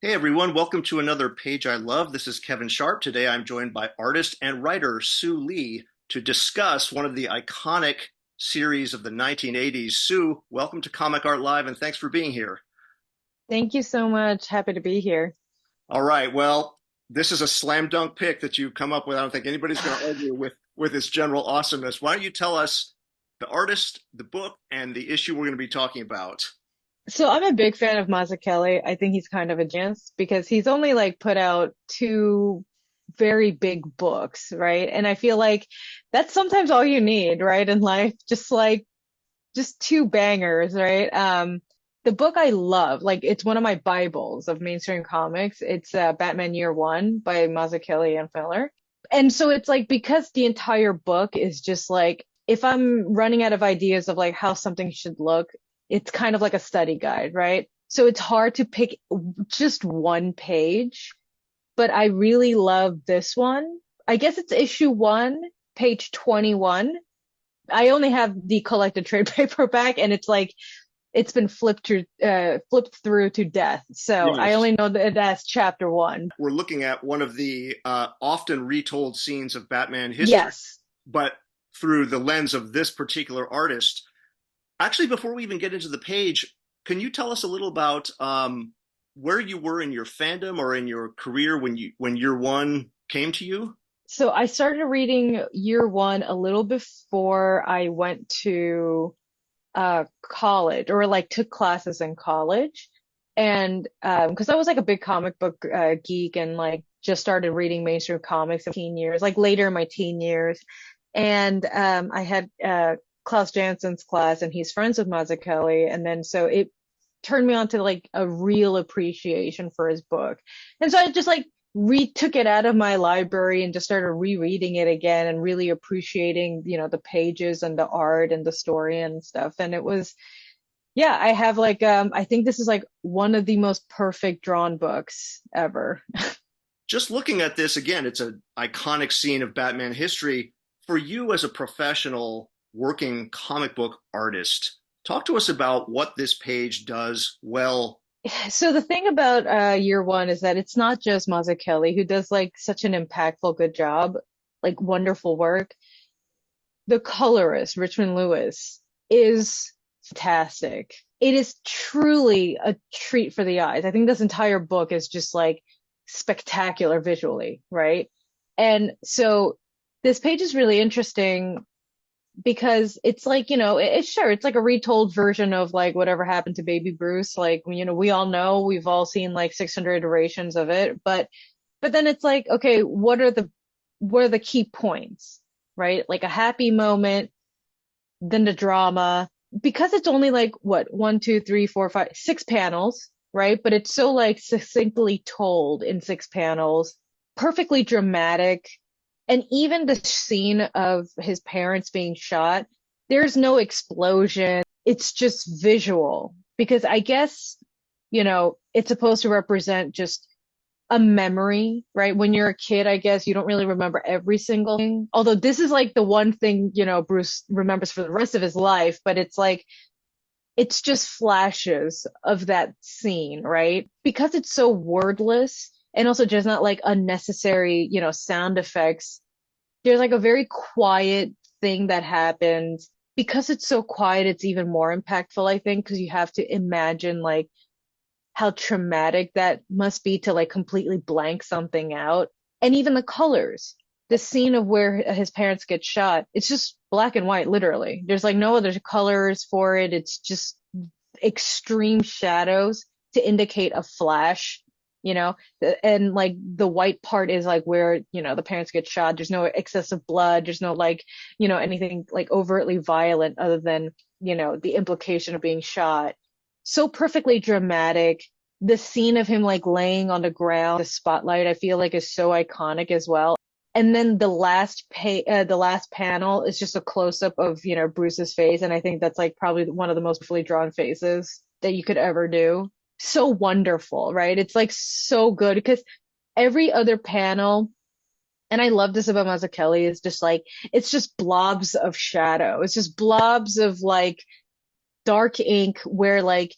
Hey everyone, welcome to another Page I Love. This is Kevin Sharp. Today I'm joined by artist and writer Soo Lee to discuss one of the iconic series of the 1980s. Sue, welcome to Comic Art Live and thanks for being here. Thank you so much. Happy to be here. All right, well, this is a slam dunk pick that you've come up with. I don't think anybody's going to argue with its general awesomeness. Why don't you tell us the artist, the book, and the issue we're going to be talking about? So I'm a big fan of Mazzucchelli. I think he's kind of a genius because he's only like put out two very big books, right? And I feel like that's sometimes all you need, right? In life, just two bangers, right? The book I love, like it's one of my Bibles of mainstream comics. It's Batman Year One by Mazzucchelli and Miller. And so it's like because the entire book is just like if I'm running out of ideas of like how something should look, it's kind of like a study guide, right? So it's hard to pick just one page, but I really love this one. I guess it's issue one, page 21. I only have the collected trade paperback and it's like it's been flipped through to death. So I Yes. only know that that's chapter one. We're looking at one of the often retold scenes of Batman history, Yes. but through the lens of this particular artist. Actually, before we even get into the page, can you tell us a little about where you were in your fandom or in your career when year one came to you? So I started reading year one a little before I went to college or like took classes in college. And because I was like a big comic book geek and like just started reading mainstream comics in teen years, like later in my teen years. And I had Klaus Jansson's class and he's friends with Mazzucchelli. And then so it turned me on to like a real appreciation for his book. And so I just like retook it out of my library and just started rereading it again and really appreciating, the pages and the art and the story and stuff. And it was, yeah, I have like, I think this is like one of the most perfect drawn books ever. Just looking at this again, it's an iconic scene of Batman history. For you as a professional working comic book artist, talk to us about what this page does well. So the thing about year one is that it's not just Mazzucchelli who does like such an impactful, good job, like wonderful work. The colorist, Richmond Lewis, is fantastic. It is truly a treat for the eyes. I think this entire book is just like spectacular visually, right? And so this page is really interesting because it's like, it's sure, it's like a retold version of like whatever happened to Baby Bruce. Like, we all know, we've all seen like 600 iterations of it, but then it's like, okay, what are the key points, right? Like a happy moment, then the drama, because it's only like what, one, two, three, four, five, six panels, right? But it's so like succinctly told in six panels, perfectly dramatic. And even the scene of his parents being shot, there's no explosion. It's just visual because I guess, it's supposed to represent just a memory, right? When you're a kid, I guess you don't really remember every single thing. Although this is like the one thing, Bruce remembers for the rest of his life, but it's like, it's just flashes of that scene, right? Because it's so wordless and also just not like unnecessary, sound effects. There's like a very quiet thing that happens. Because it's so quiet, it's even more impactful, I think, because you have to imagine like how traumatic that must be to like completely blank something out. And even the colors, the scene of where his parents get shot, it's just black and white, literally. There's like no other colors for it. It's just extreme shadows to indicate a flash, you know, and like the white part is like where, the parents get shot. There's no excessive blood. There's no like, anything like overtly violent other than, the implication of being shot. So perfectly dramatic. The scene of him like laying on the ground, the spotlight, I feel like is so iconic as well. And then the last panel is just a close up of, Bruce's face. And I think that's like probably one of the most beautifully drawn faces that you could ever do. So wonderful, right? It's like so good because every other panel, and I love this about Mazzucchelli, is just like, it's just blobs of shadow. It's just blobs of like dark ink where like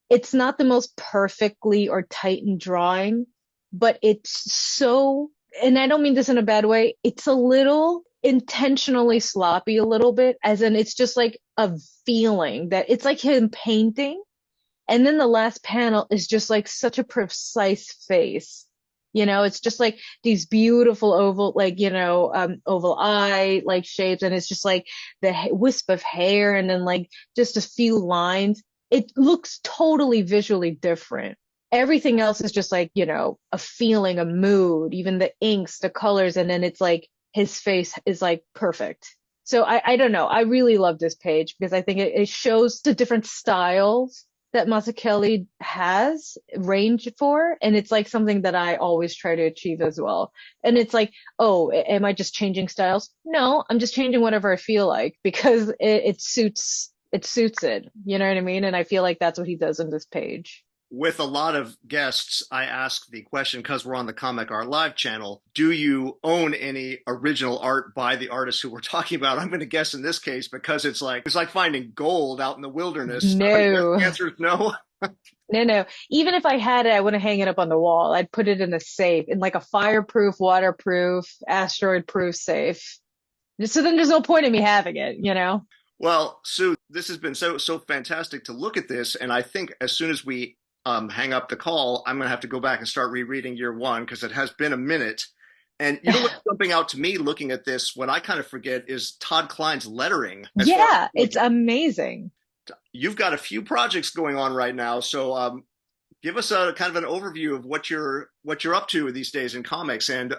it's not the most perfectly or tightened drawing, but it's so, and I don't mean this in a bad way, it's a little intentionally sloppy a little bit, as in it's just like a feeling that it's like him painting. And then the last panel is just like such a precise face. It's just like these beautiful oval, like, oval eye like shapes. And it's just like the wisp of hair and then like just a few lines. It looks totally visually different. Everything else is just like, a feeling, a mood, even the inks, the colors. And then it's like his face is like perfect. So I don't know. I really love this page because I think it shows the different styles that Mazzucchelli has range for, and it's like something that I always try to achieve as well. And it's like, oh, am I just changing styles? No, I'm just changing whatever I feel like because it suits it. You know what I mean? And I feel like that's what he does in this page. With a lot of guests, I ask the question because we're on the Comic Art Live channel, do you own any original art by the artists who we're talking about? I'm going to guess in this case because it's like finding gold out in the wilderness. I guess No, the answer is no. no, no. Even if I had it, I wouldn't hang it up on the wall. I'd put it in a safe, in like a fireproof, waterproof, asteroid-proof safe. So then there's no point in me having it? Well, Sue, this has been so fantastic to look at this, and I think as soon as we hang up the call, I'm going to have to go back and start rereading year one because it has been a minute. And you know what's jumping out to me looking at this, what I kind of forget is Todd Klein's lettering. As far as Yeah, like, it's amazing. you've got a few projects going on right now, so give us a kind of an overview of what you're up to these days in comics and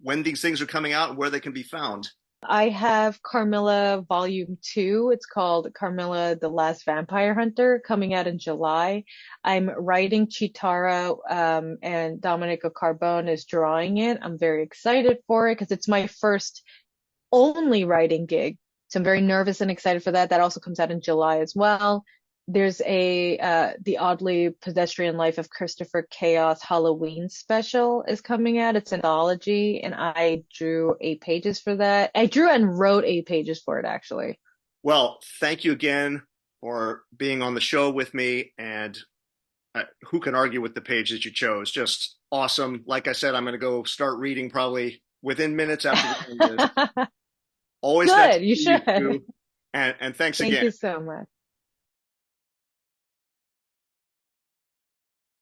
when these things are coming out and where they can be found. I have Carmilla Volume 2. It's called Carmilla the Last Vampire Hunter, coming out in July. I'm writing Chitara, and Domenico Carbone is drawing it. I'm very excited for it because it's my first only writing gig. So I'm very nervous and excited for that. That also comes out in July as well. There's The Oddly Pedestrian Life of Christopher Chaos Halloween special is coming out. It's an anthology, and I drew 8 pages for that. I drew and wrote 8 pages for it, actually. Well, thank you again for being on the show with me. And who can argue with the page that you chose? Just awesome. Like I said, I'm going to go start reading probably within minutes after we end this. Always nice Good, to you see you should. too. And thanks Thank again. you so much.